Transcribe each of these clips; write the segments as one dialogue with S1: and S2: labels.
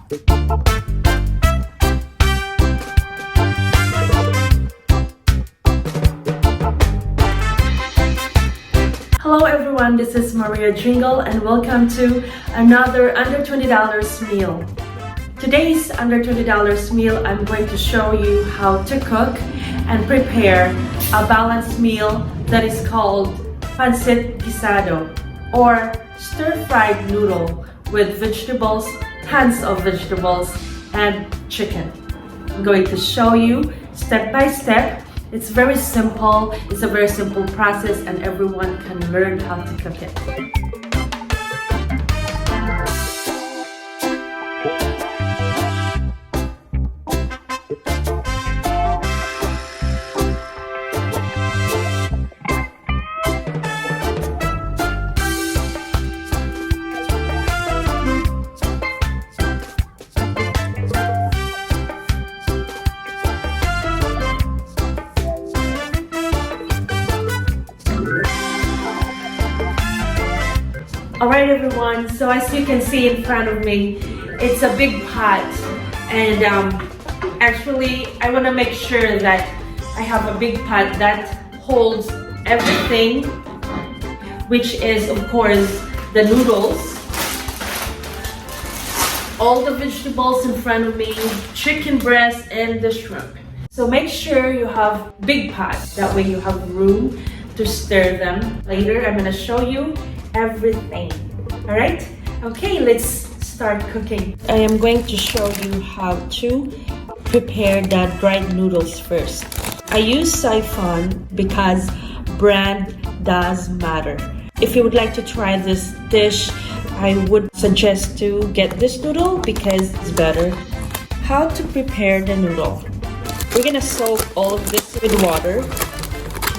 S1: Hello everyone, this is Maria Jingle and welcome to another under $20 meal. Today's under $20 meal, I'm going to show you how to cook and prepare a balanced meal that is called Pancit Guisado or stir-fried noodle with vegetables, tons of vegetables, and chicken. I'm going to show you step by step. It's very simple, it's a very simple process and everyone can learn how to cook it. Alright everyone, so as you can see in front of me, it's a big pot and actually I want to make sure that I have a big pot that holds everything, which is of course the noodles, all the vegetables in front of me, chicken breast and the shrimp. So make sure you have big pot, that way you have room to stir them. Later I'm going to show you everything. All right, okay, let's start cooking. I am going to show you how to prepare the dried noodles first. I use Saifun because brand does matter. If you would like to try this dish, I would suggest to get this noodle because it's better. How to prepare the noodle? We're gonna soak all of this with water,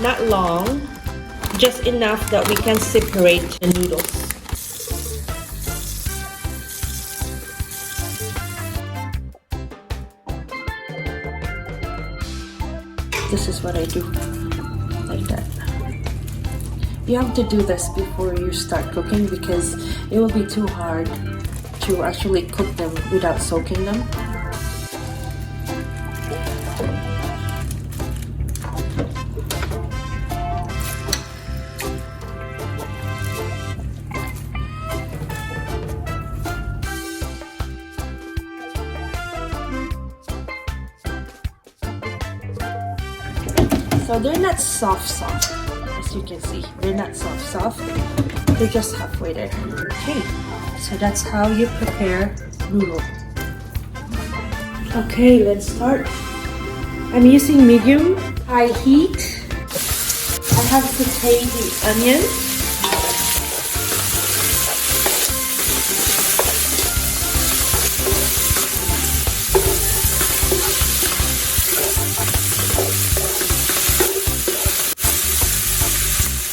S1: not long, just enough that we can separate the noodles. This is what I do, like that. You have to do this before you start cooking because it will be too hard to actually cook them without soaking them. So they're not soft, as you can see. They're not soft. They're just halfway there. Okay, so that's how you prepare noodle. Okay, let's start. I'm using medium high heat. I have sautéed the onion.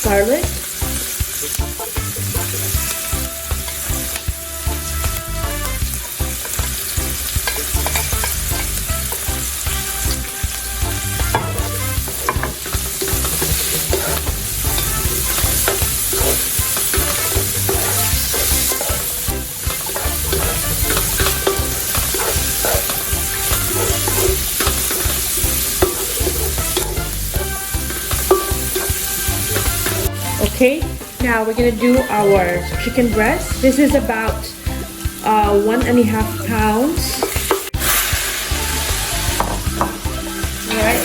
S1: Garlic, okay, now we're gonna do our chicken breast. This is about 1.5 pounds. Alright,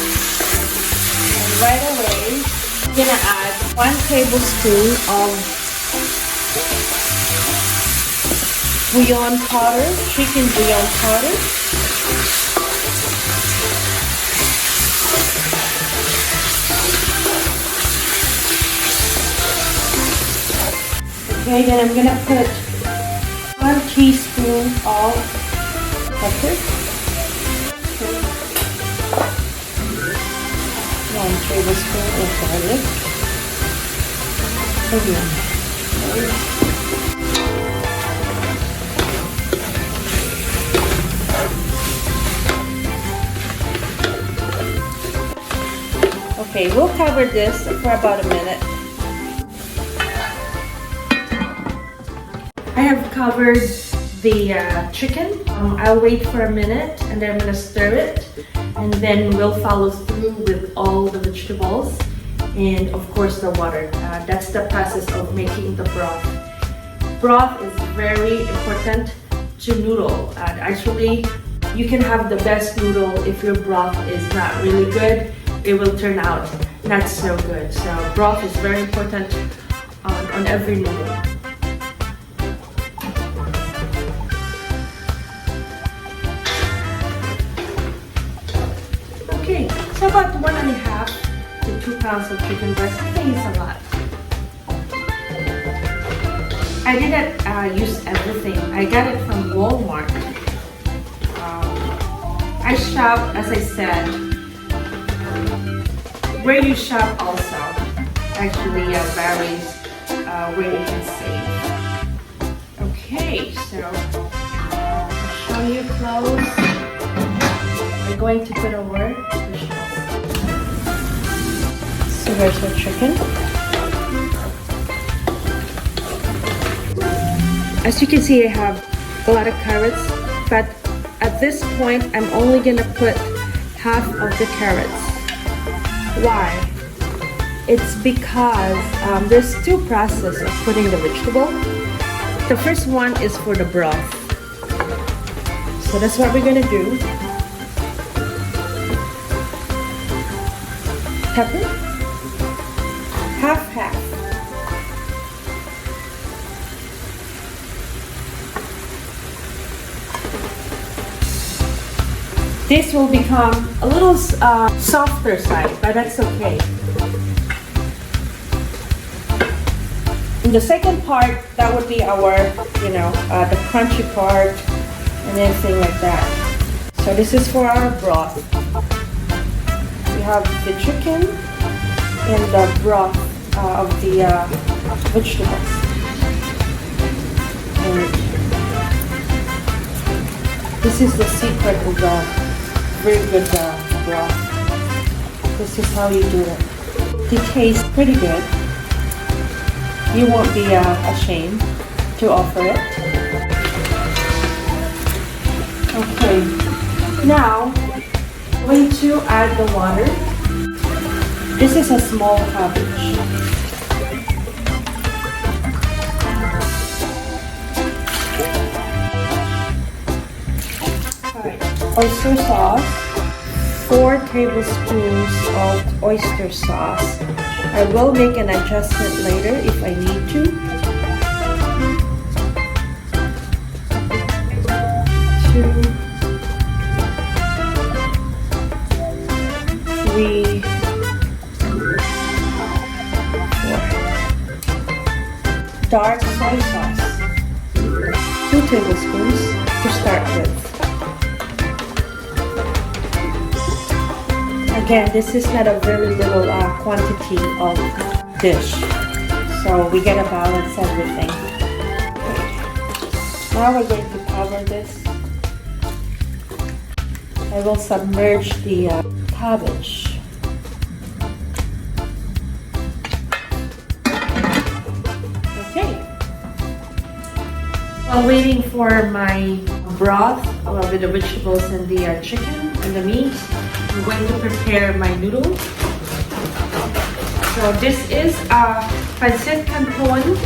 S1: and right away, I'm gonna add 1 tablespoon of bouillon powder, chicken bouillon powder. Okay, then I'm gonna put 1 teaspoon of pepper, 1 tablespoon of garlic, onion. Okay, we'll cover this for about a minute. I have covered the chicken. I'll wait for a minute and then I'm gonna stir it, and then we'll follow through with all the vegetables and of course the water. That's the process of making the broth. Broth is very important to noodle. Actually, you can have the best noodle if your broth is not really good. It will turn out not so good. So broth is very important on every noodle. Okay, so about 1.5 to 2 pounds of chicken breast. I think it's a lot. I didn't use everything. I got it from Walmart. I shop, as I said, where you shop also actually varies where you can save. Okay, so I'll show you close. We're going to put over vegetables. So here's the chicken. As you can see, I have a lot of carrots, but at this point, I'm only gonna put half of the carrots. Why? It's because there's two processes of putting the vegetable. The first one is for the broth. So that's what we're gonna do. Pepper, half. This will become a little softer side, but that's okay. And the second part, that would be our, the crunchy part and everything like that. So this is for our broth. We have the chicken and the broth of the vegetables. And this is the secret of the very good broth. This is how you do it. It tastes pretty good. You won't be ashamed to offer it. Okay, now I'm going to add the water. This is a small cabbage. Oyster sauce, 4 tablespoons of oyster sauce. I will make an adjustment later if I need to. 2, 3, 4. Dark soy sauce, 2 tablespoons to start with. Again, this is not a very little quantity of dish, so we gotta balance everything. Now we're going to cover this. I will submerge the cabbage. Okay. While waiting for my broth with the vegetables and the chicken and the meat, I'm going to prepare my noodle. So this is Pancit Canton.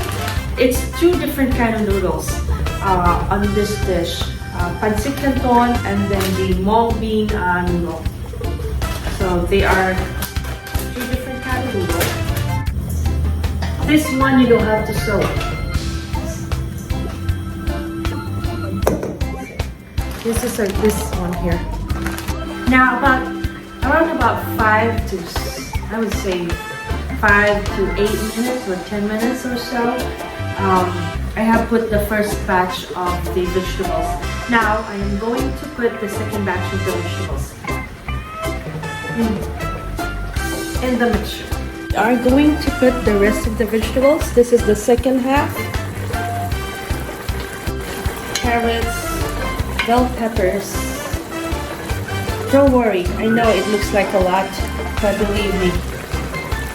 S1: It's 2 different kind of noodles on this dish. Pancit Canton and then the ℒ𝑚℠𝑜ng noodle. So they are 2 different kind of noodles. This one you don't have to sew it. This is this one here. Now around about 5 to, I would say 5 to 8 minutes or 10 minutes or so, I have put the first batch of the vegetables. Now I am going to put the second batch of the vegetables in the mixture. We are going to put the rest of the vegetables. This is the second half. Carrots, bell peppers. Don't worry, I know it looks like a lot, but believe me,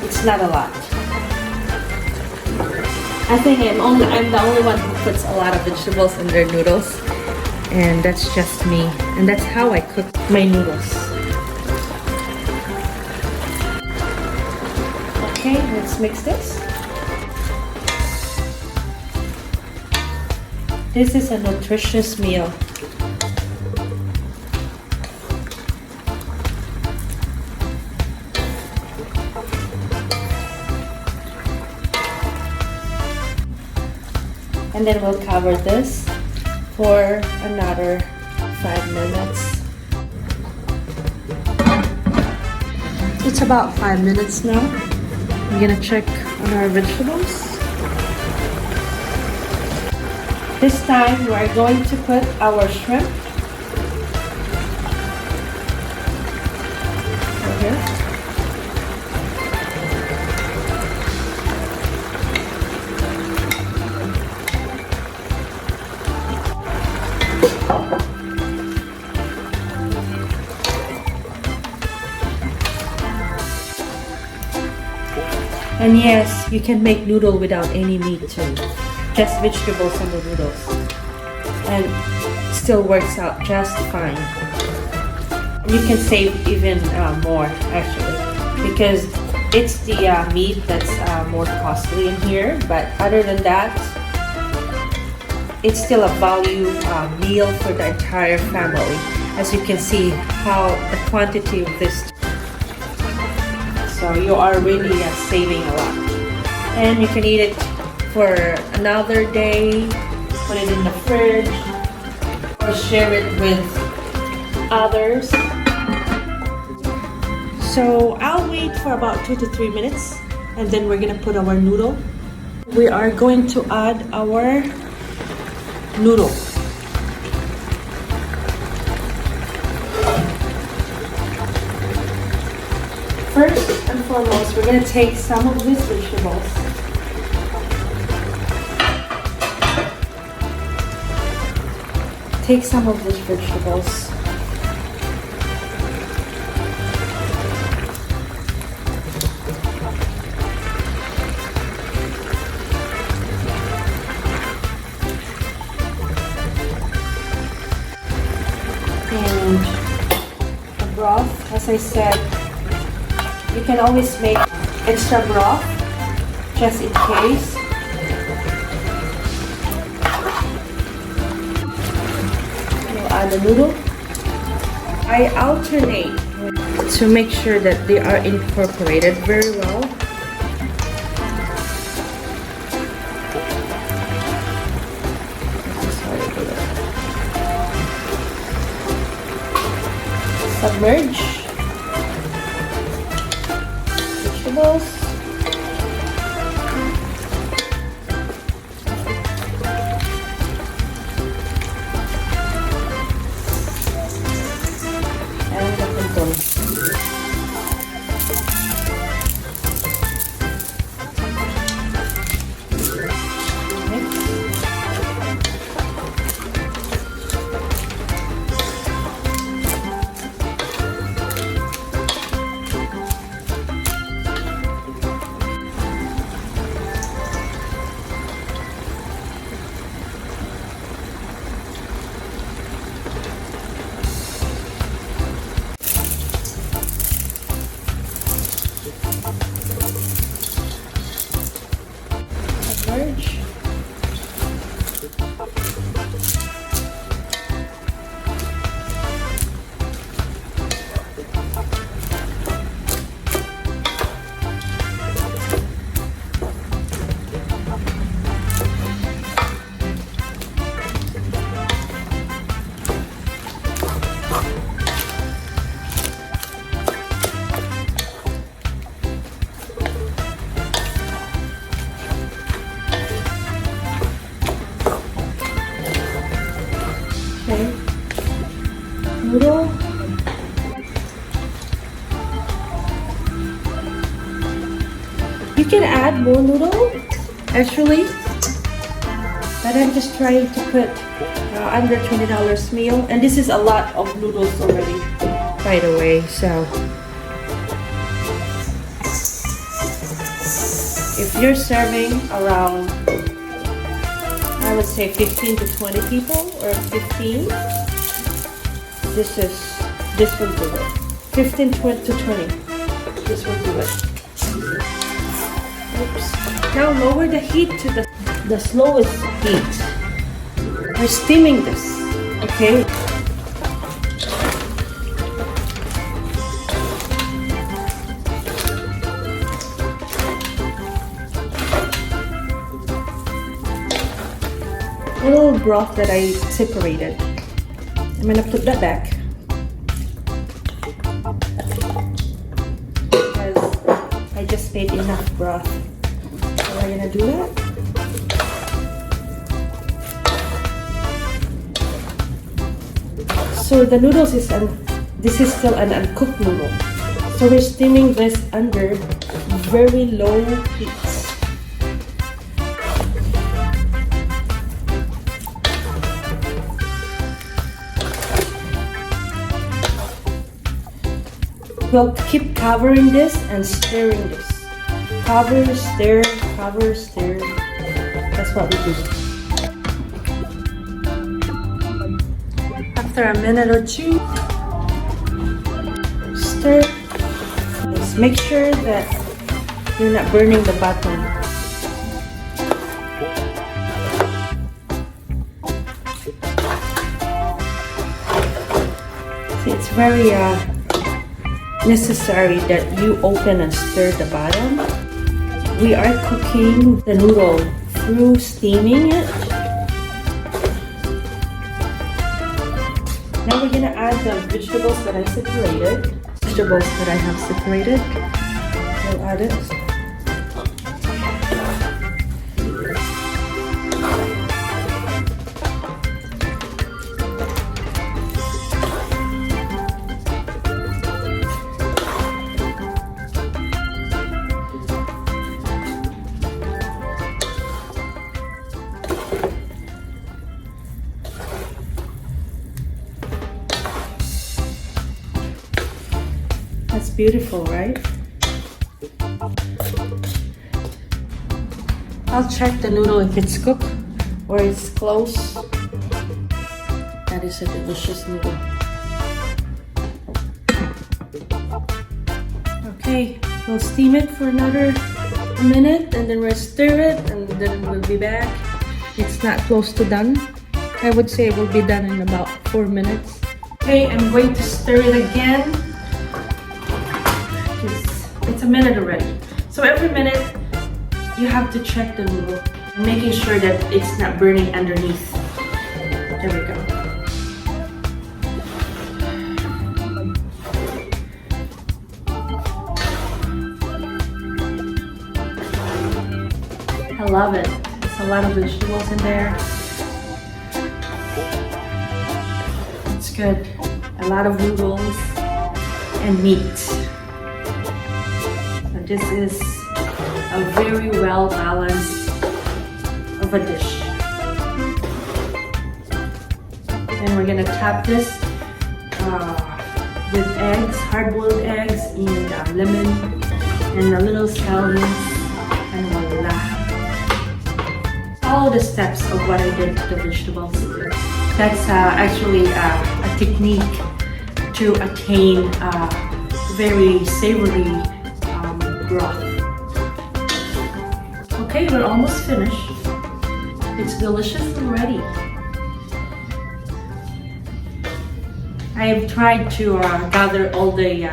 S1: it's not a lot. I think I'm the only one who puts a lot of vegetables in their noodles, and that's just me, and that's how I cook my noodles. Okay, let's mix this. This is a nutritious meal. And then we'll cover this for another 5 minutes. It's about 5 minutes now. I'm gonna check on our vegetables. This time we are going to put our shrimp over here. And yes, you can make noodle without any meat too. Just vegetables and the noodles. And still works out just fine. You can save even more actually, because it's the meat that's more costly in here. But other than that, it's still a value meal for the entire family. As you can see how the quantity of this. So you are really saving a lot. And you can eat it for another day, put it in the fridge, or share it with others. So I'll wait for about 2 to 3 minutes, and then we're gonna put our noodle. We are going to add our noodle. First and foremost, we're going to take some of these vegetables. Take some of these vegetables. And the broth, as I said, you can always make extra broth just in case. You'll add the noodle. I alternate to make sure that they are incorporated very well. Submerge vegetables. And the Canton. Okay. Noodle. You can add more noodle, actually, but I'm just trying to put under $20 meal, and this is a lot of noodles already, by the way. So if you're serving around would say 15 to 20 people or 15. This will do it. 15 to 20. This will do it. Oops. Now lower the heat to the slowest heat. We're steaming this, okay? Little broth that I separated. I'm gonna put that back because I just made enough broth. So we're gonna do that. So the noodles this is still an uncooked noodle. So we're steaming this under very low heat. We'll keep covering this and stirring this. Cover, stir, cover, stir. That's what we do. After a minute or two, stir. Just make sure that you're not burning the bottom. See, it's very necessary that you open and stir the bottom. We are cooking the noodle through steaming it. Now we're gonna add the vegetables that I separated. Vegetables that I have separated. We'll add it. That's beautiful, right? I'll check the noodle if it's cooked or it's close. That is a delicious noodle. Okay, we'll steam it for another minute and then we'll stir it and then we'll be back. It's not close to done. I would say it will be done in about 4 minutes. Okay, I'm going to stir it again. It's a minute already. So every minute you have to check the noodle, making sure that it's not burning underneath. There we go. I love it. There's a lot of vegetables in there. It's good. A lot of noodles and meat. This is a very well balanced of a dish. And we're gonna top this with eggs, hard-boiled eggs, and lemon, and a little scallions, and voila. Follow the steps of what I did to the vegetables. That's actually a technique to attain very savory broth. Okay, we're almost finished. It's delicious and ready. I have tried to gather all the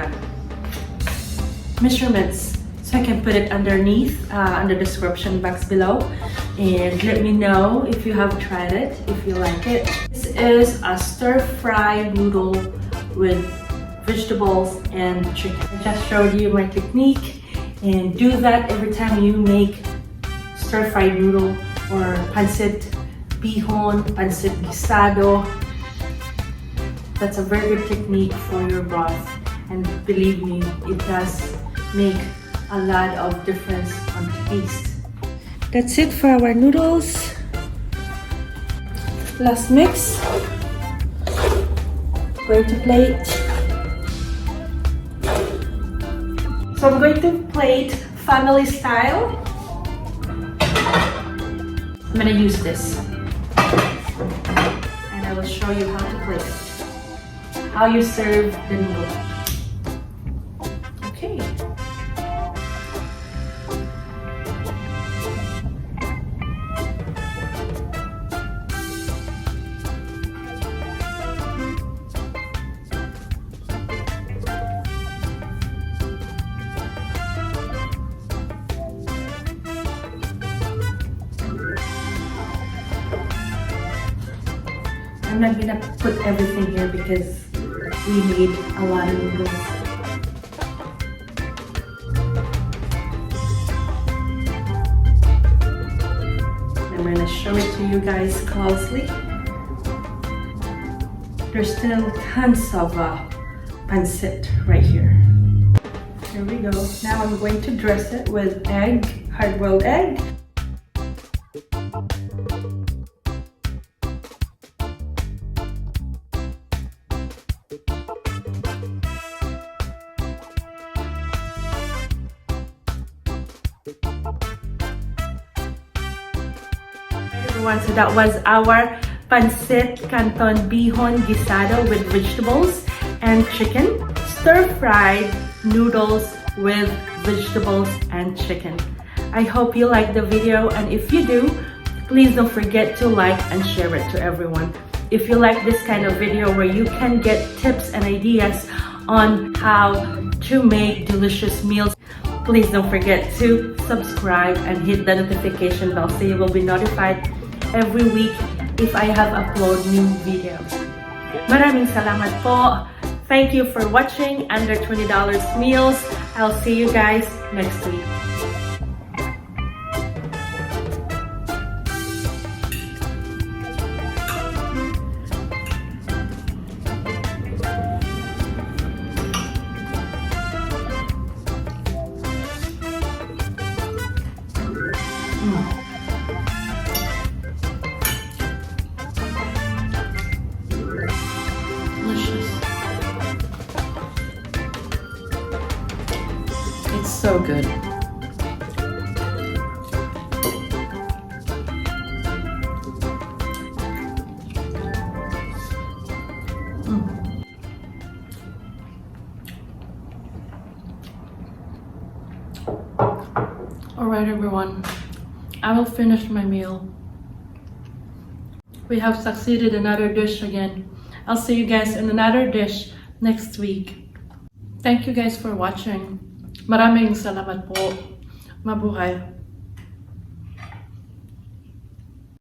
S1: measurements so I can put it underneath under the description box below, and let me know if you have tried it, if you like it. This is a stir-fry noodle with vegetables and chicken. I just showed you my technique. And do that every time you make stir-fried noodle or pancit bihon, pancit guisado. That's a very good technique for your broth. And believe me, it does make a lot of difference on taste. That's it for our noodles. Last mix. Going to plate. So I'm going to plate family style. I'm gonna use this. I will show you how to plate it. How you serve the noodle. Okay. I'm not gonna put everything here because we need a lot of noodles. I'm gonna show it to you guys closely. There's still tons of pancit right here. Here we go. Now I'm going to dress it with egg, hard-boiled egg. So that was our Pancit Canton Bihon Guisado with vegetables and chicken, stir-fried noodles with vegetables and chicken. I hope you liked the video, and if you do, please don't forget to like and share it to everyone. If you like this kind of video where you can get tips and ideas on how to make delicious meals, please don't forget to subscribe and hit the notification bell so you will be notified every week if I have upload new videos. Maraming salamat po. Thank you for watching Under $20 Meals. I'll see you guys next week. It's so good. Alright everyone, I will finish my meal. We have succeeded another dish again. I'll see you guys in another dish next week. Thank you guys for watching. Maraming salamat po. Mabuhay.